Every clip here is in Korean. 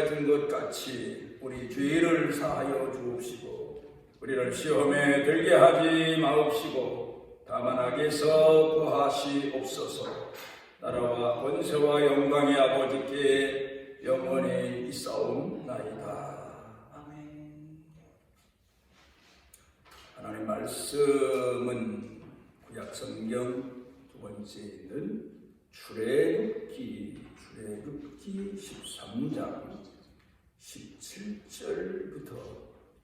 구하였던 것 같이 우리 죄를 사하여 주옵시고 우리를 시험에 들게 하지 마옵시고 다만 악에서 구하시옵소서. 나라와 권세와 영광의 아버지께 영원히 있사옵나이다. 아멘. 하나님 말씀은 구약 성경 두 번째는 출애굽기 13장 17절부터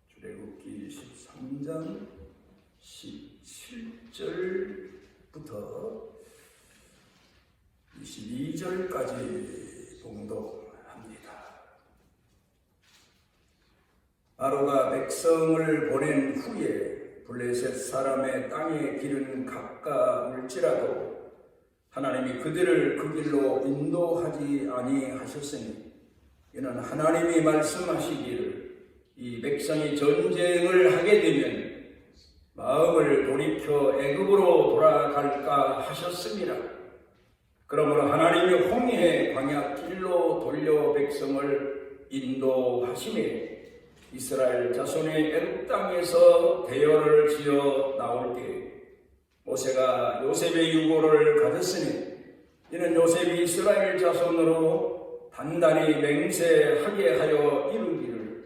출애굽기 13장 17절부터 22절까지 봉독합니다. 바로가 백성을 보낸 후에 블레셋 사람의 땅에 길은 가까울지라도 하나님이 그들을 그 길로 인도하지 아니하셨으니 이는 하나님이 말씀하시기를 이 백성이 전쟁을 하게 되면 마음을 돌이켜 애굽으로 돌아갈까 하셨습니다. 그러므로 하나님이 홍해 광야 길로 돌려 백성을 인도하시매 이스라엘 자손이 애굽 땅에서 대열을 지어 나올 때 모세가 요셉의 유고를 가졌으니 이는 요셉이 이스라엘 자손으로 단단히 맹세하게 하여 이루기를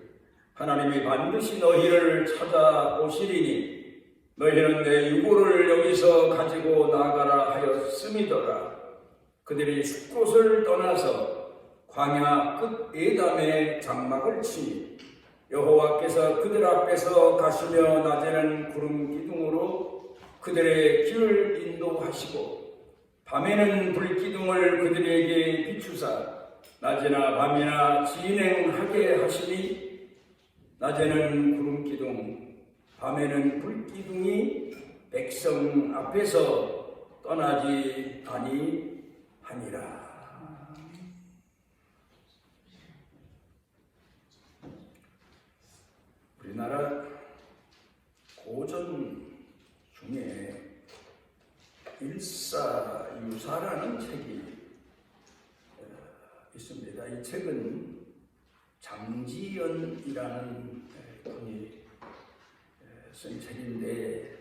하나님이 반드시 너희를 찾아오시리니 너희는 내 유고를 여기서 가지고 나가라 하였음이더라. 그들이 숫곳을 떠나서 광야 끝 에담에 장막을 치니 여호와께서 그들 앞에서 가시며 낮에는 구름 기둥으로 그들의 길을 인도하시고 밤에는 불기둥을 그들에게 비추사 낮이나 밤이나 진행하게 하시니 낮에는 구름기둥 밤에는 불기둥이 백성 앞에서 떠나지 아니하니라. 우리나라 고전 중에 일사유사라는 책이 있습니다. 이 책은 장지연이라는 분이 쓴 책인데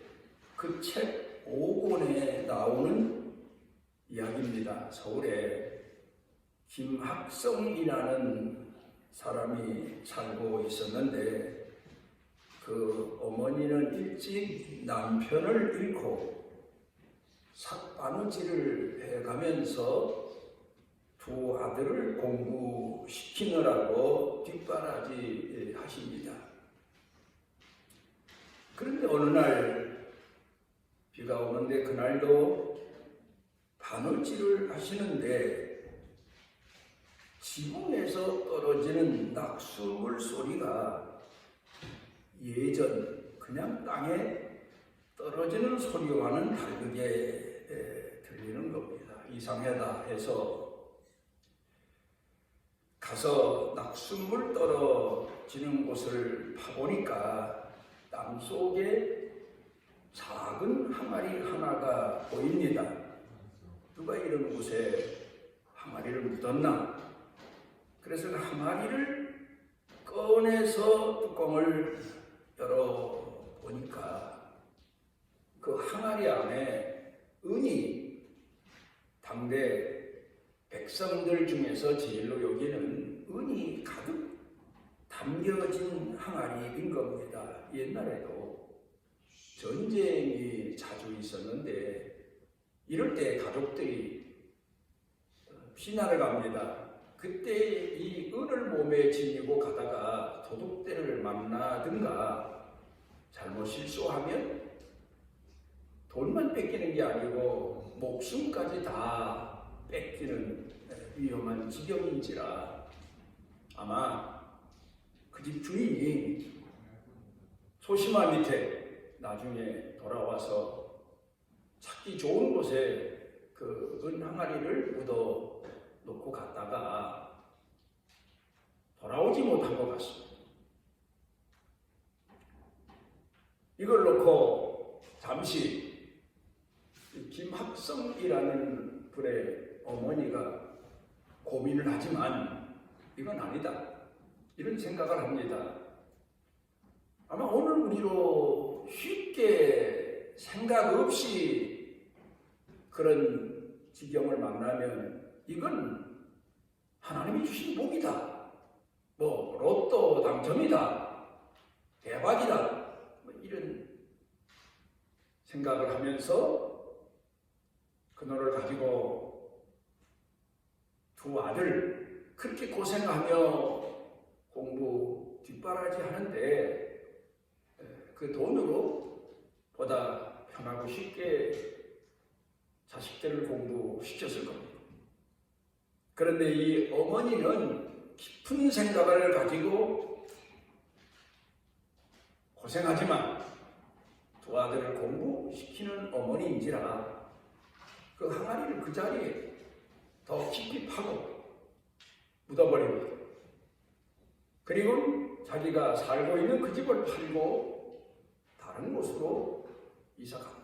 그 책 5권에 나오는 이야기입니다. 서울에 김학성이라는 사람이 살고 있었는데 그 어머니는 일찍 남편을 잃고 삭바느질을 해가면서 두 아들을 공부시키느라고 뒷바라지 하십니다. 그런데 어느 날 비가 오는데 그날도 바느질을 하시는데 지붕에서 떨어지는 낙수물 소리가 예전 그냥 땅에 떨어지는 소리와는 다르게 들리는 겁니다. 이상하다 해서 가서 낙수물 떨어지는 곳을 파보니까 땅속에 작은 항아리 하나가 보입니다. 누가 이런 곳에 항아리를 묻었나? 그래서 그 항아리를 꺼내서 뚜껑을 열어보니까 그 항아리 안에 은이 당대 백성들 중에서 제일로 여기는 은이 가득 담겨진 항아리인 겁니다. 옛날에도 전쟁이 자주 있었는데 이럴 때 가족들이 피난을 갑니다. 그때 이 은을 몸에 지니고 가다가 도둑들을 만나든가 잘못 실수하면 돈만 뺏기는 게 아니고 목숨까지 다 뺏기는 위험한 지경인지라 아마 그 집 주인이 소심한 밑에 나중에 돌아와서 찾기 좋은 곳에 그 은 항아리를 묻어 놓고 갔다가 돌아오지 못한 것 같습니다. 이걸 놓고 잠시 김학성이라는 분의 어머니가 고민을 하지만 이건 아니다. 이런 생각을 합니다. 아마 오늘 우리로 쉽게 생각 없이 그런 지경을 만나면 이건 하나님이 주신 복이다. 뭐 로또 당첨이다. 대박이다. 뭐 이런 생각을 하면서 그노를 가지고 두 아들 그렇게 고생하며 공부 뒷바라지 하는데 그 돈으로 보다 편하고 쉽게 자식들을 공부시켰을 겁니다. 그런데 이 어머니는 깊은 생각을 가지고 고생하지만 두 아들을 공부시키는 어머니인지라 그 항아리를 그 자리에 더 깊이 파고 묻어버립니다. 그리고 자기가 살고 있는 그 집을 팔고 다른 곳으로 이사갑니다.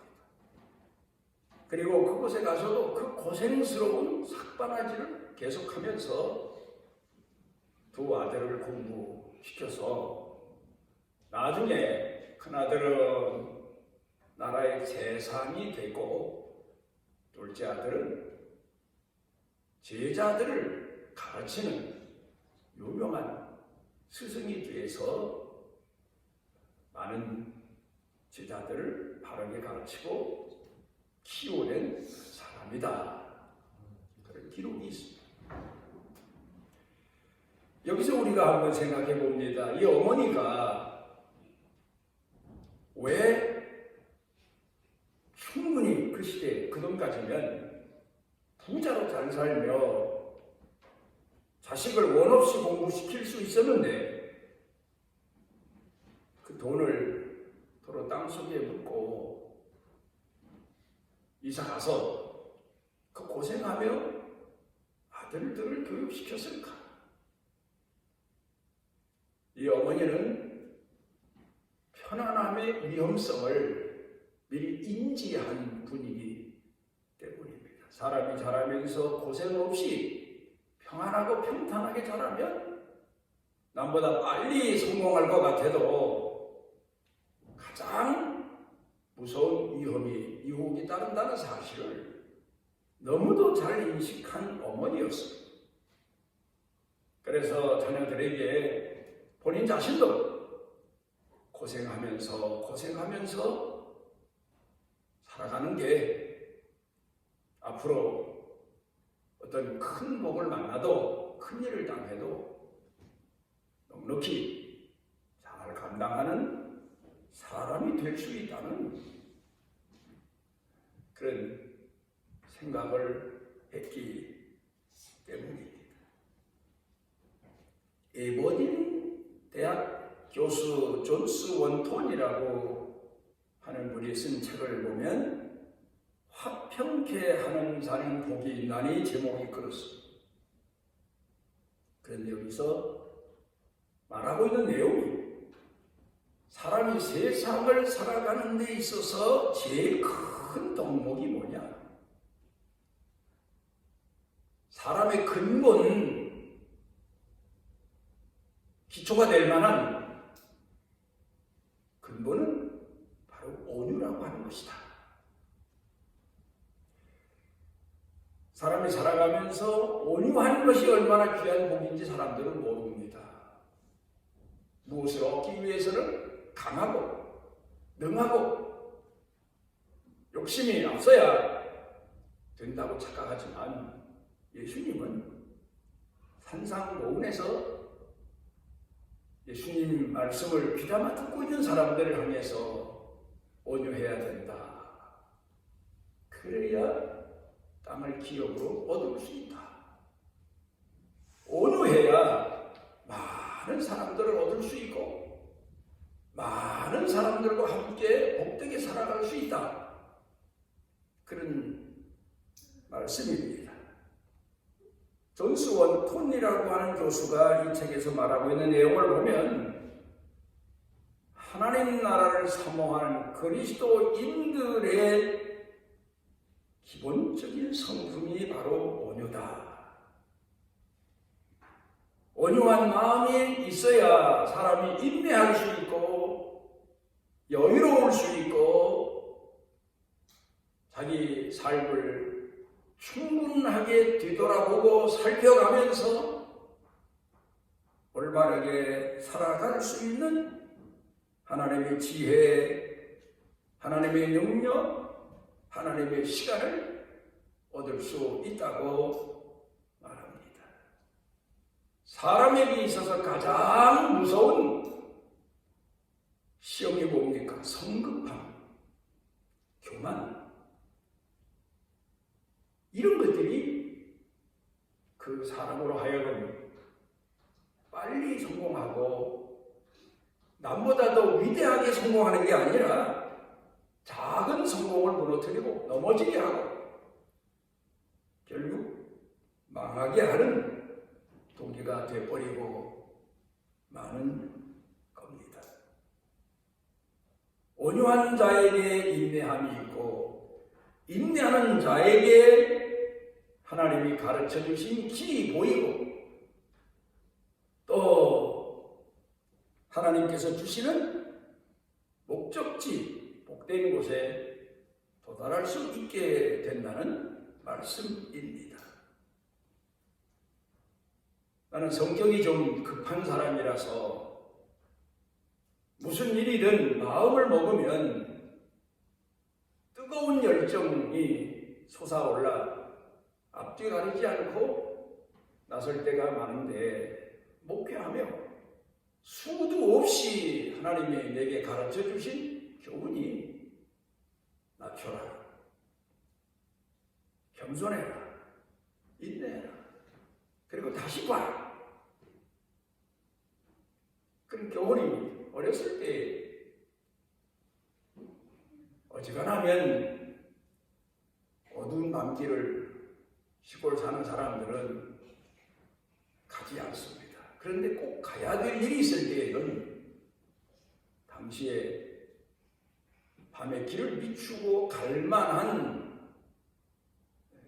그리고 그곳에 가서도 그 고생스러운 삭바라지를 계속하면서 두 아들을 공부시켜서 나중에 큰아들은 나라의 재상이 되고 둘째 아들은 제자들을 가르치는 유명한 스승이 돼서 많은 제자들을 바르게 가르치고 키워낸 사람이다. 그런 기록이 있습니다. 여기서 우리가 한번 생각해 봅니다. 이 어머니가 왜 충분히 그 시대에 그 돈까지면 부자로 잘 살며 자식을 원 없이 공부시킬 수 있었는데 그 돈을 도로 땅속에 묻고 이사 가서 그 고생하며 아들들을 교육시켰을까? 이 어머니는 편안함의 위험성을 미리 인지한 분이기 때문입니다. 사람이 자라면서 고생 없이 평안하고 평탄하게 자라면 남보다 빨리 성공할 것 같아도 가장 무서운 위험이 유혹이 따른다는 사실을 너무도 잘 인식한 어머니였습니다. 그래서 자녀들에게 본인 자신도 고생하면서 살아가는 게 앞으로 어떤 큰 복을 만나도 큰 일을 당해도 넉넉히 잘 감당하는 사람이 될 수 있다는 그런 생각을 했기 때문입니다. 에버딘 대학 교수 존스 원톤이라고 하는 분이 쓴 책을 보면 화평케 하는 자는 복이 있나니 제목이 그렇습니다. 그런데 여기서 말하고 있는 내용이 사람이 세상을 살아가는 데 있어서 제일 큰 덕목이 뭐냐? 사람의 근본 기초가 될 만한 근본은 바로 온유라고 하는 것이다. 사람이 살아가면서 온유한 것이 얼마나 귀한 복인지 사람들은 모릅니다. 무엇을 얻기 위해서는 강하고 능하고 욕심이 앞서야 된다고 착각하지만 예수님은 산상모훈에서 예수님 말씀을 귀담아 듣고 있는 사람들을 향해서 온유해야 된다. 그래야 땅을 기업으로 얻을 수 있다. 온유해야 많은 사람들을 얻을 수 있고 많은 사람들과 함께 복되게 살아갈 수 있다. 그런 말씀입니다. 존스 원톤이라고 하는 교수가 이 책에서 말하고 있는 내용을 보면 하나님 나라를 사모하는 그리스도인들의 기본적인 성품이 바로 온유다. 온유한 마음이 있어야 사람이 인내할 수 있고 여유로울 수 있고 자기 삶을 충분하게 뒤돌아보고 살펴가면서 올바르게 살아갈 수 있는 하나님의 지혜, 하나님의 능력, 하나님의 시간을 얻을 수 있다고 말합니다. 사람에게 있어서 가장 무서운 시험이 뭡니까? 성급함, 교만. 이런 것들이 그 사람으로 하여금 빨리 성공하고 남보다 더 위대하게 성공하는 게 아니라 작은 성공을 무너뜨리고 넘어지게 하고 결국 망하게 하는 동기가 되어버리고 마는 겁니다. 온유한 자에게 인내함이 있고 인내하는 자에게 하나님이 가르쳐 주신 길이 보이고 또 하나님께서 주시는 목적지, 복된 곳에 도달할 수 있게 된다는 말씀입니다. 나는 성격이 좀 급한 사람이라서 무슨 일이든 마음을 먹으면 뜨거운 열정이 솟아올라 앞뒤 가리지 않고 나설 때가 많은데 목회하며 수도 없이 하나님이 내게 가르쳐 주신 교훈이 낮춰라, 겸손해라, 인내해라, 그리고 다시 봐라. 그런 교훈이 어렸을 때 어지간하면 어두운 밤길을 시골 사는 사람들은 가지 않습니다. 그런데 꼭 가야 될 일이 있을 때에는 당시에 밤에 길을 비추고 갈 만한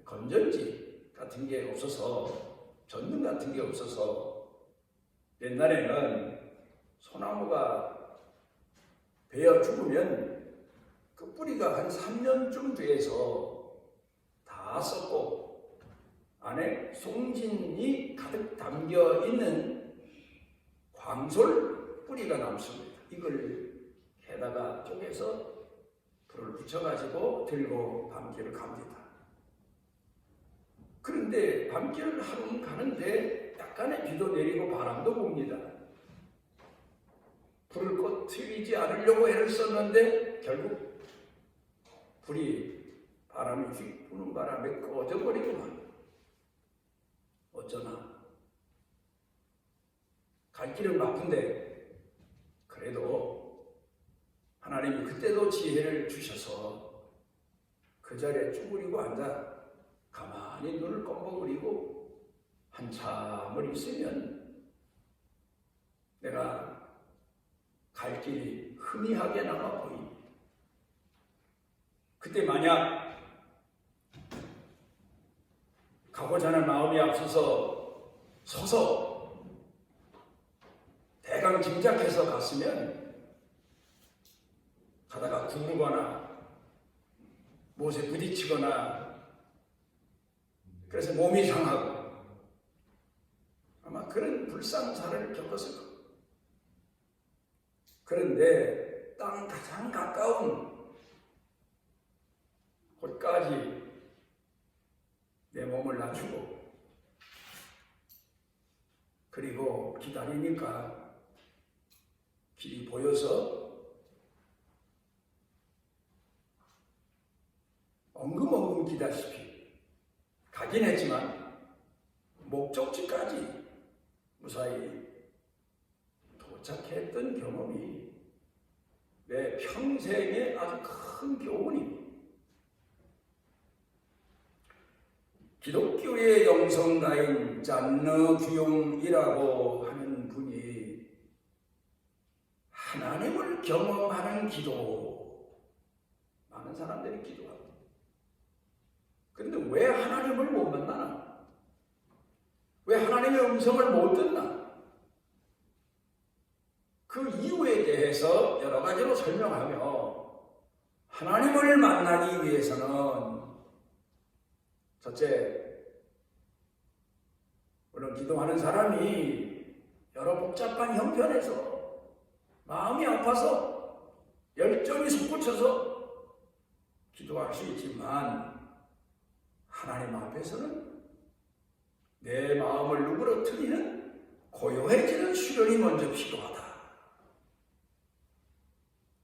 건전지 같은 게 없어서, 전등 같은 게 없어서 옛날에는 소나무가 베어 죽으면 그 뿌리가 한 3년쯤 돼서 다 썩고 안에 송진이 가득 담겨 있는 광솔 뿌리가 남습니다. 이걸 해다가 쪼개서 불을 붙여가지고 들고 밤길을 갑니다. 그런데 밤길을 하루는 가는데 약간의 비도 내리고 바람도 붑니다. 불을 꺼트리지 않으려고 애를 썼는데 결국 불이 바람이 휙 부는 바람에 꺼져버리고만. 어쩌나 갈 길은 바쁜데 그래도 하나님이 그때도 지혜를 주셔서 그 자리에 쭈그리고 앉아 가만히 눈을 껌뻑거리고 한참을 있으면 내가 갈 길이 희미하게 남아 보입니다. 그때 만약 가고자 하는 마음이 앞서서 서서 대강 짐작해서 갔으면 가다가 굶거나 못에 부딪히거나 그래서 몸이 상하고 아마 그런 불상사를 겪었을 겁니다. 그런데 땅 가장 가까운 곳까지 내 몸을 낮추고 그리고 기다리니까 길이 보여서 엉금엉금 기다시피 가긴 했지만 목적지까지 무사히 도착했던 경험이 내 평생의 아주 큰 교훈입니다. 기독교의 영성가인 잔느 귀용이라고 하는 분이 하나님을 경험하는 기도, 많은 사람들이 기도합니다. 그런데 왜 하나님을 못 만나나? 왜 하나님의 음성을 못 듣나? 그 이유에 대해서 여러 가지로 설명하며 하나님을 만나기 위해서는 첫째, 물론 기도하는 사람이 여러 복잡한 형편에서 마음이 아파서 열정이 솟구쳐서 기도할 수 있지만 하나님 앞에서는 내 마음을 누그러뜨리는 고요해지는 수련이 먼저 필요하다.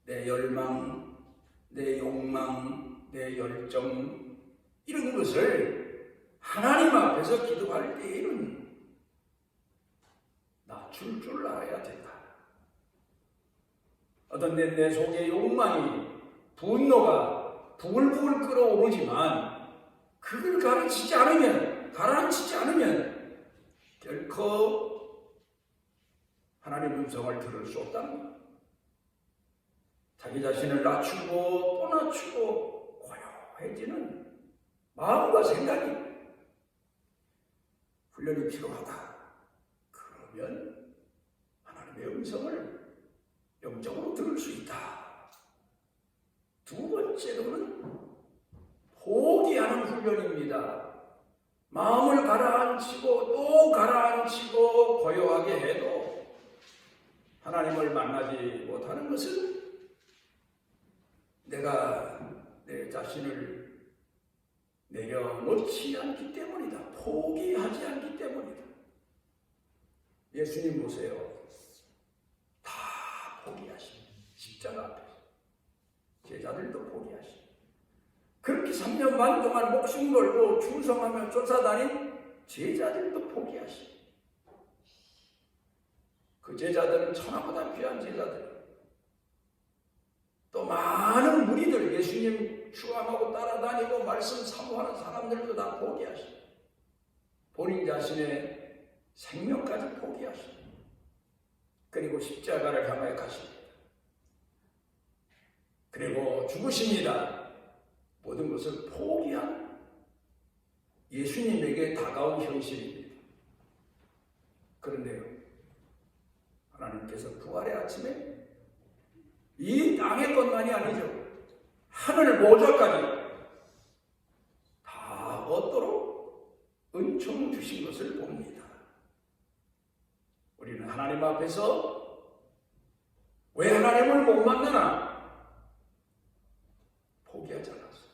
내 열망, 내 욕망, 내 열정 이런 것을 하나님 앞에서 기도할 때에는 낮출 줄 알아야 된다. 어떤 내 속에 욕망이, 분노가 부글부글 끓어오르지만 그걸 가라앉히지 않으면 결코 하나님의 음성을 들을 수 없다는 것. 자기 자신을 낮추고 또 낮추고 고요해지는 마음과 생각이 훈련이 필요하다. 그러면 하나님의 음성을 영적으로 들을 수 있다. 두 번째로는 포기하는 훈련입니다. 마음을 가라앉히고 또 가라앉히고 고요하게 해도 하나님을 만나지 못하는 것은 내가 내 자신을 내려놓지 않기 때문이다. 포기하지 않기 때문이다. 예수님 보세요. 다 포기하십니다. 십자가 앞에서. 제자들도 포기하십니다. 그렇게 3년 반 동안 목숨 걸고 충성하며 쫓아다닌 제자들도 포기하십니다. 그 제자들은 천하보다 귀한 제자들. 또 많은 무리들, 예수님 추앙하고 따라다니고 말씀 사모하는 사람들도 다 포기하십니다. 본인 자신의 생명까지 포기하십니다. 그리고 십자가를 향하여 가십니다. 그리고 죽으십니다. 모든 것을 포기한 예수님에게 다가온 현실입니다. 그런데요, 하나님께서 부활의 아침에 이 땅의 것만이 아니죠. 하늘 모자까지 다 얻도록 은총 주신 것을 봅니다. 우리는 하나님 앞에서 왜 하나님을 못 만나나? 포기하지 않았어요.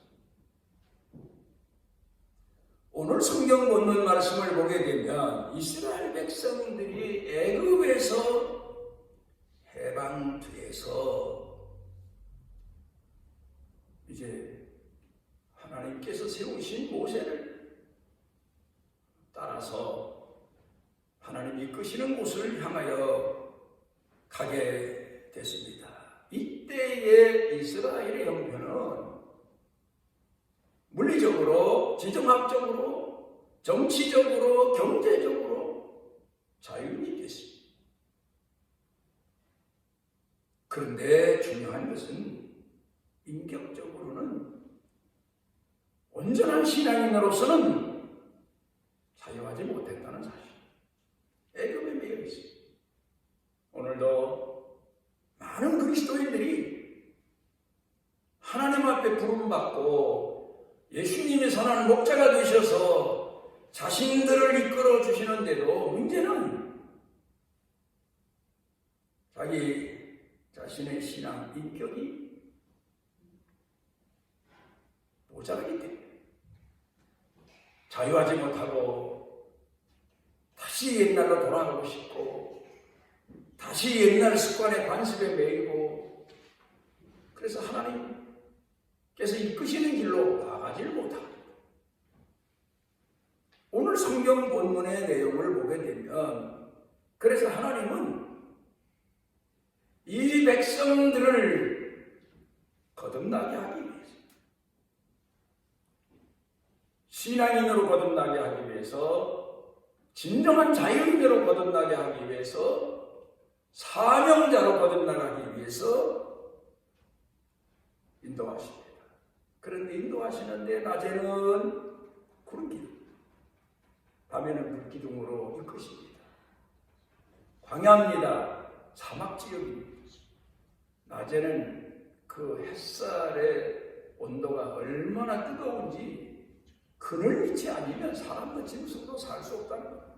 오늘 성경 본문 말씀을 보게 되면 이스라엘 백성들이 애굽에서 해방돼서 이제 하나님께서 세우신 모세를 따라서 하나님이 이끄시는 곳을 향하여 가게 됐습니다. 이때의 이스라엘의 형편은 물리적으로, 지정학적으로, 정치적으로, 경제적으로 자유인이 됐습니다. 그런데 중요한 것은 인격적으로는 온전한 신앙인으로서는 자유하지 못했다는 사실. 애굽에 매여 있습니다. 오늘도 많은 그리스도인들이 하나님 앞에 부름받고 예수님이 선한 목자가 되셔서 자신들을 이끌어 주시는데도 문제는 자기 자신의 신앙, 인격이 모자라기 때문에 자유하지 못하고 다시 옛날로 돌아가고 싶고 다시 옛날 습관의 관습에 매이고 그래서 하나님께서 이끄시는 길로 나가질 못합니다. 오늘 성경 본문의 내용을 보게 되면 그래서 하나님은 이 백성들을 거듭나게 하기 위해서 신앙인으로 거듭나게 하기 위해서 진정한 자유인으로 거듭나게 하기 위해서 사명자로 거듭나가기 위해서 인도하십니다. 그런데 인도하시는데 낮에는 구름기둥, 밤에는 불기둥으로 이끄십니다. 광야입니다. 사막 지역입니다. 낮에는 그 햇살의 온도가 얼마나 뜨거운지 그늘 밑이 아니면 사람도 짐승도 살 수 없다는 거예요.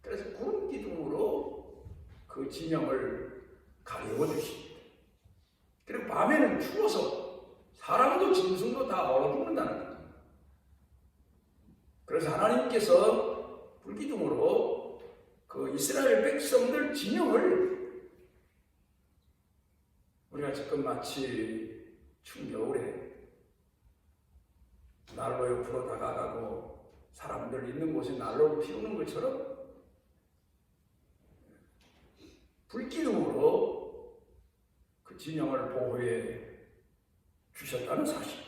그래서 구름 기둥으로 그 진영을 가려워 주십니다. 그리고 밤에는 추워서 사람도 짐승도 다 얼어 죽는다는 거예요. 그래서 하나님께서 불기둥으로 그 이스라엘 백성들 진영을 우리가 지금 마치 추운 겨울에 난로 옆으로 다가가고 사람들 있는 곳에 난로를 피우는 것처럼 불기둥으로 그 진영을 보호해 주셨다는 사실.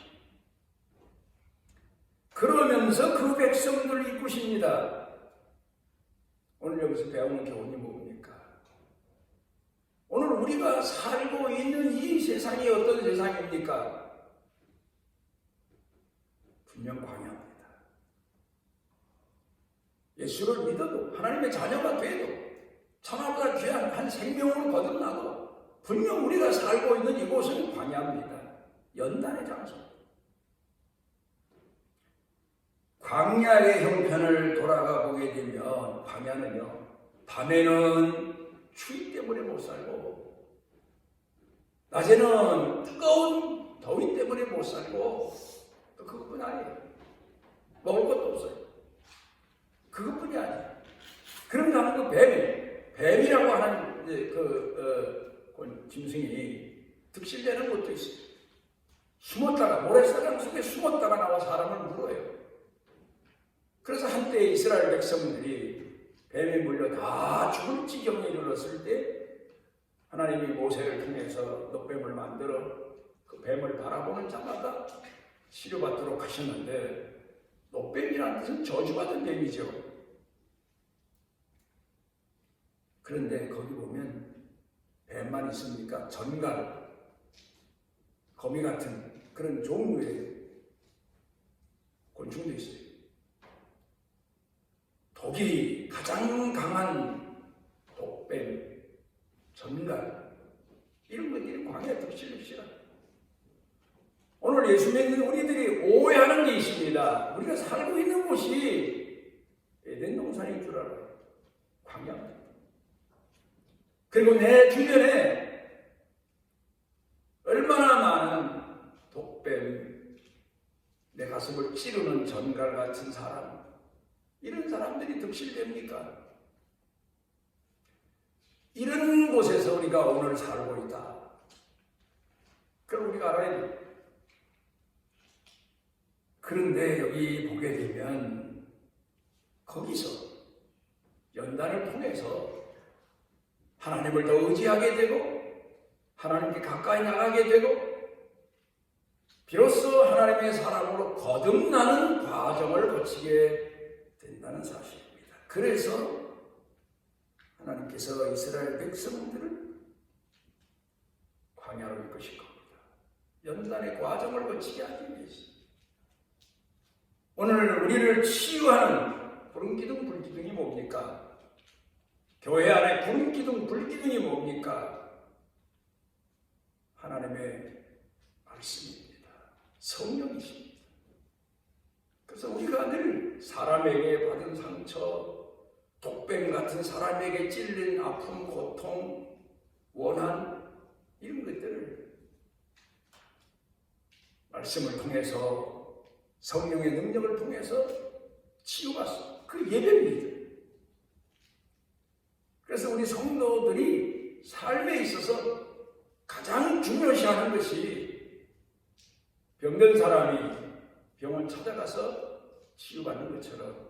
그러면서 그 백성들을 이끄십니다. 오늘 여기서 배우는 교훈이 뭡니까? 오늘 우리가 살고 있는 이 세상이 어떤 세상입니까? 분명 광야입니다. 예수를 믿어도 하나님의 자녀가 돼도 천하보다 귀한 한 생명으로 거듭나도 분명 우리가 살고 있는 이곳은 광야입니다. 연단의 장소. 광야의 형편을 돌아가 보게 되면 광야는요, 밤에는 추위 때문에 못 살고 낮에는 뜨거운 더위 때문에 못 살고 또 그것뿐이 아니에요. 먹을 것도 없어요. 그것뿐이 아니에요. 그런가 하면 그 뱀이라고 하는 그 짐승이 득실되는 것도 있어요. 숨었다가 모래사장 속에 숨었다가 나와 사람을 물어요. 그래서 한때 이스라엘 백성들이 뱀에 물려 다 죽을 지경에 이르렀을 때 하나님이 모세를 통해서 놋뱀을 만들어 그 뱀을 바라보는 자마다 치료받도록 하셨는데, 놋뱀이라는 뜻은 저주받은 뱀이죠. 그런데 거기 보면 뱀만 있습니까? 전갈, 거미 같은 그런 종류의 곤충도 있어요. 독이 가장 강한 독뱀, 전갈, 이런 것들이 광야에 득실득실하. 오늘 예수 믿는 우리들이 오해하는 게 있습니다. 우리가 살고 있는 곳이 에덴 동산인 줄 알아요. 광야입니다. 그리고 내 주변에 얼마나 많은 독뱀, 내 가슴을 찌르는 전갈 같은 사람, 이런 사람들이 득실됩니까? 이런 곳에서 우리가 오늘 살고 있다. 그럼 우리가 알아야 돼요. 그런데 여기 보게 되면 거기서 연단을 통해서 하나님을 더 의지하게 되고 하나님께 가까이 나가게 되고 비로소 하나님의 사람으로 거듭나는 과정을 거치게 된다는 사실입니다. 그래서 하나님께서 이스라엘 백성들을 광야로 이끄실 겁니다. 연단의 과정을 거치게 하기 위해서. 오늘 우리를 치유하는 구름기둥 불기둥이 뭡니까? 교회 안에 구름기둥 불기둥이 뭡니까? 하나님의 말씀입니다. 성령이십니다. 그래서 우리가 늘 사람에게 받은 상처, 독뱀 같은 사람에게 찔린 아픔, 고통, 원한, 이런 것들을 말씀을 통해서 성령의 능력을 통해서 치유받습니다. 그 예배입니다. 그래서 우리 성도들이 삶에 있어서 가장 중요시하는 것이 병든 사람이 병원 찾아가서 치유받는 것처럼,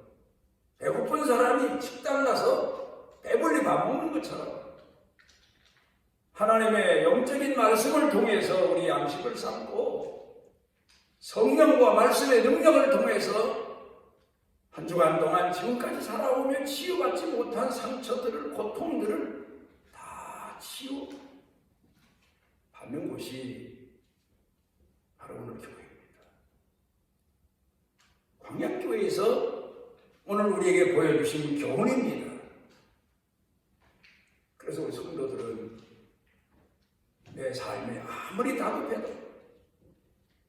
배고픈 사람이 식당 가서 배불리 밥 먹는 것처럼 하나님의 영적인 말씀을 통해서 우리 양식을 삼고 성령과 말씀의 능력을 통해서 한 주간 동안 지금까지 살아오며 치유받지 못한 상처들을, 고통들을 다 치유받는 곳이 바로 오늘 교회입니다. 광야교회에서 오늘 우리에게 보여주신 교훈입니다. 그래서 우리 성도 성도들은 내 삶에 아무리 다급해도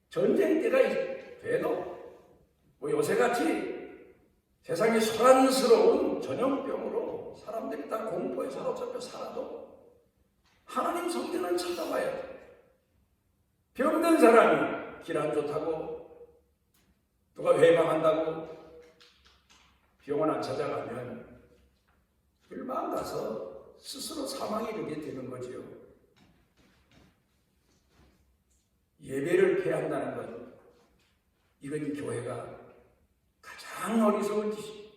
전쟁 때가 돼도 뭐 요새같이 세상이 소란스러운 전염병으로 사람들이 다 공포에 사로잡혀 살아도 하나님 성전을 찾아와야 돼. 병든 사람이 길 안 좋다고 누가 회방한다고 병원 안 찾아가면 불만 가서 스스로 사망에 이르게 되는 거지요. 예배를 폐한다는 것, 이건 교회가 가장 어리석은 짓이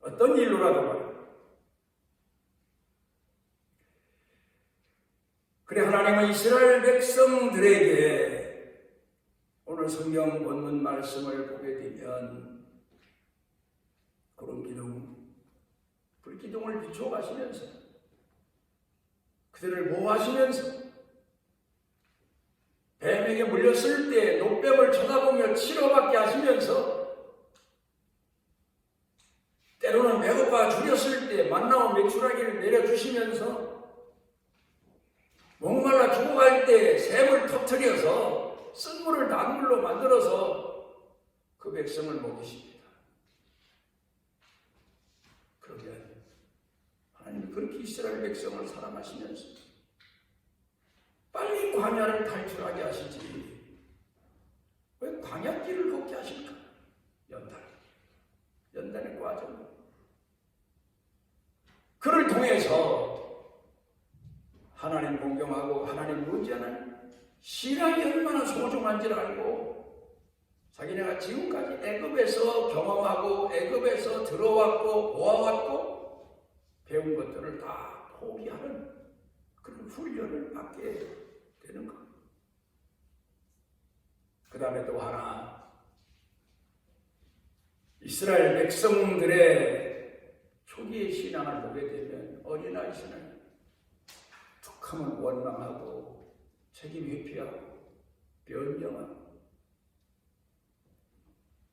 어떤 일로라도 말이야. 그래 하나님은 이스라엘 백성들에게 오늘 성경 본문 말씀을 보게 되면 그런 기둥, 불기둥을 비춰가시면서 그들을 보호하시면서 뱀에게 물렸을 때 노뱀을 쳐다보며 치료받게 하시면서 때로는 배고파 죽였을 때 만나온 메추라기를 내려주시면서 목말라 죽어갈 때 샘을 터뜨려서 쓴물을 단물로 만들어서 그 백성을 먹이십니다. 그러면 하나님은 그렇게 이스라엘 백성을 사랑하시면서 빨리 광야를 탈출하게 하시지 왜 광야길을 걷게 하실까? 연단의 과정. 그를 통해서 하나님 공경하고 하나님 의지하는 신앙이 얼마나 소중한지를 알고 자기네가 지금까지 애굽에서 경험하고 애굽에서 들어왔고 보아왔고 배운 것들을 다 포기하는 그런 훈련을 받게 되는 것. 그 다음에 또 하나, 이스라엘 백성들의 초기의 신앙을 보게 되면 어린아이들은 툭하면 원망하고 책임 회피하고 변명하고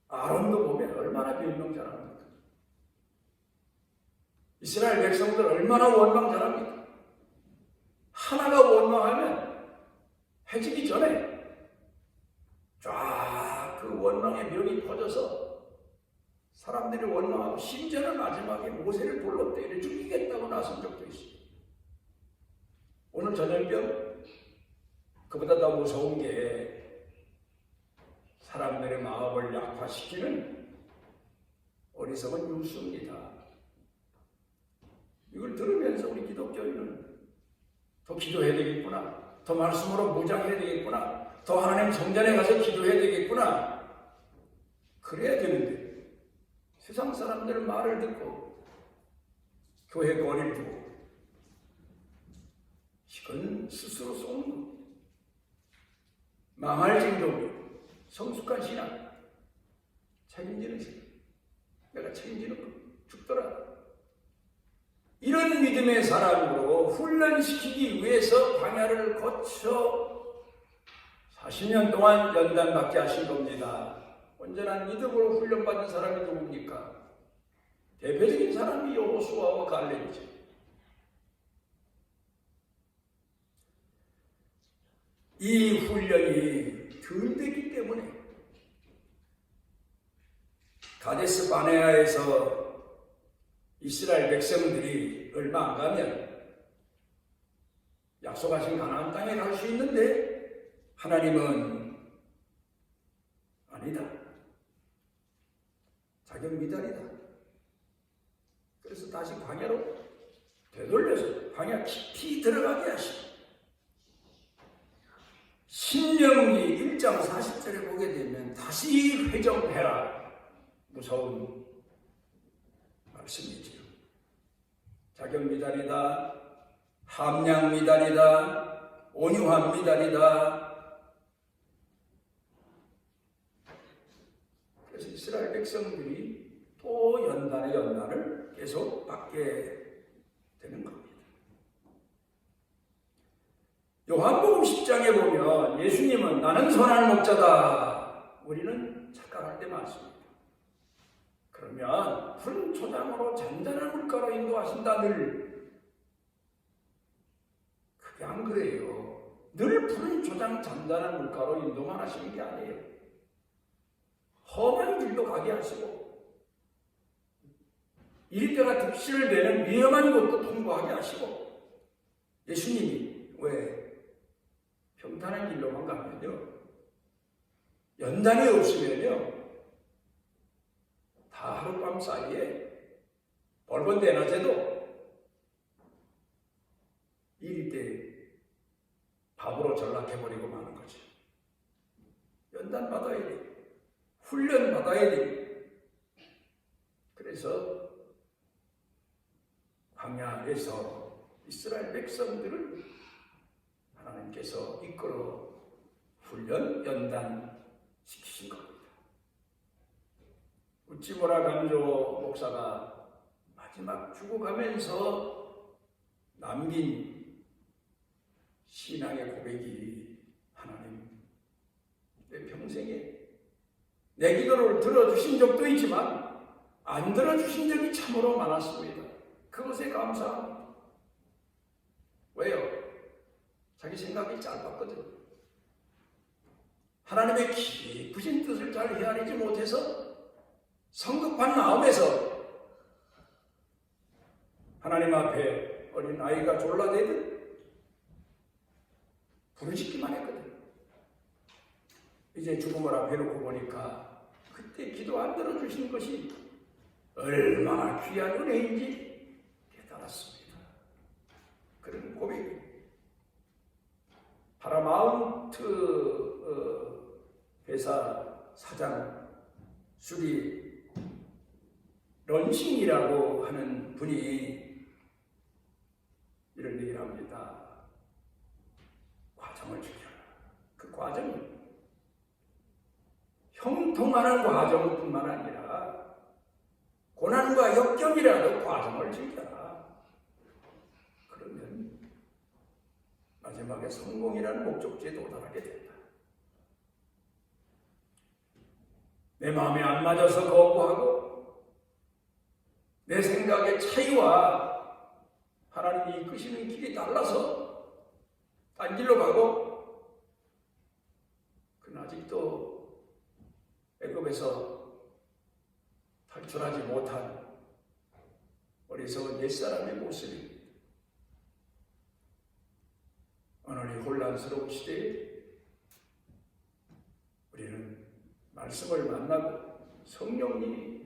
아론도 보면 얼마나 변명 잘합니까? 이스라엘 백성들 얼마나 원망 잘합니까? 하나가 원망하면 해지기 전에 쫙 그 원망의 명이 퍼져서 사람들이 원망하고 심지어는 마지막에 모세를 불러 때려 죽이겠다고 나선 적도 있어요. 오늘 전염병 그보다 더 무서운 게 사람들의 마음을 약화시키는 어리석은 뉴스입니다. 이걸 들으면서 우리 기독교인은 더 기도해야 되겠구나, 더 말씀으로 무장해야 되겠구나, 더 하나님 성전에 가서 기도해야 되겠구나, 그래야 되는데 세상 사람들 말을 듣고 교회 거리를 두고 이건 스스로 쏘는 거, 망할 정도로 성숙한 신앙, 책임지는 신앙, 내가 책임지는 거, 죽더라. 이런 믿음의 사람으로 훈련시키기 위해서 광야를 거쳐 40년 동안 연단받게 하신 겁니다. 온전한 믿음으로 훈련받은 사람이 누굽니까? 대표적인 사람이 여호수아와 갈렙이죠. 이 훈련이 덜 됐기 때문에 가데스 바네아에서 이스라엘 백성들이 얼마 안 가면 약속하신 가나안 땅에 갈 수 있는데 하나님은 아니다, 자격 미달이다. 그래서 다시 광야로 되돌려서 광야 깊이 들어가게 하시고 신명기 1장 40절에 보게 되면 다시 회정해라. 무서운 말씀이지요. 자격 미달이다, 함량 미달이다, 온유한 미달이다. 그래서 이스라엘 백성들이 또 연단의 연단을 계속 받게 되는 겁니다. 요한복음 10장에 보면 예수님은 나는 선한 목자다, 우리는 착각할 때 많습니다. 그러면 푸른 초장으로 잔잔한 물가로 인도하신다 늘 거예요. 늘 푸른 초장 잔잔한 물가로 인도만 하시는 게 아니에요. 험한 길도 가게 하시고 이리때가 득실을 내는 위험한 곳도 통과하게 하시고 예수님이 왜 평탄한 길로만 가면요 연단이 없으면요 다 하룻밤 사이에 벌건 대낮에도 이리때 밥으로 전락해버리고 마는 거죠. 연단 받아야 돼. 훈련 받아야 돼. 그래서 광야에서 이스라엘 백성들을 하나님께서 이끌어 훈련, 연단 시키신 겁니다. 우찌모라 간조 목사가 마지막 죽어가면서 남긴 신앙의 고백이 하나님 내 평생에 내 기도를 들어주신 적도 있지만 안 들어주신 적이 참으로 많았습니다. 그것에 감사합니다. 왜요? 자기 생각이 짧았거든요. 하나님의 깊으신 뜻을 잘 헤아리지 못해서 성급한 마음에서 하나님 앞에 어린 아이가 졸라대듯 부르짖기만 했거든요. 이제 죽음을 앞에 놓고 보니까 그때 기도 안 들어주신 것이 얼마나 귀한 은혜인지 깨달았습니다. 그런 고백이 파라마운트 회사 사장 수리 런싱이라고 하는 분이 이런 얘기를 합니다. 과정을 지켜라. 그 과정이 형통하는 과정뿐만 아니라 고난과 역경이라도 과정을 즐겨라. 그러면 마지막에 성공이라는 목적지에 도달하게 된다. 내 마음에 안 맞아서 거부하고 내 생각의 차이와 하나님이 이끄시는 길이 달라서 딴 길로 가고 그는 아직도 애굽에서 탈출하지 못한 어리석은 옛사람의 모습입니다. 오늘 이 혼란스러운 시대에 우리는 말씀을 만나고 성령님이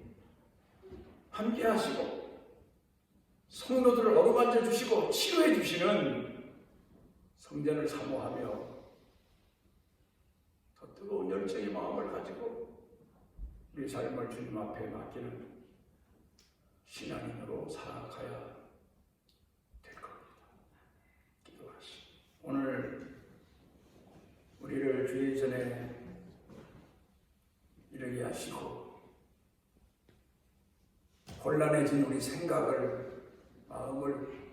함께 하시고 성도들을 어루만져 주시고 치료해 주시는 성전을 사모하며 더 뜨거운 열정의 마음을 가지고 우리 삶을 주님 앞에 맡기는 신앙인으로 살아가야 될 겁니다. 기도하시오. 오늘 우리를 주의 전에 이르게 하시고 혼란해진 우리 생각을 마음을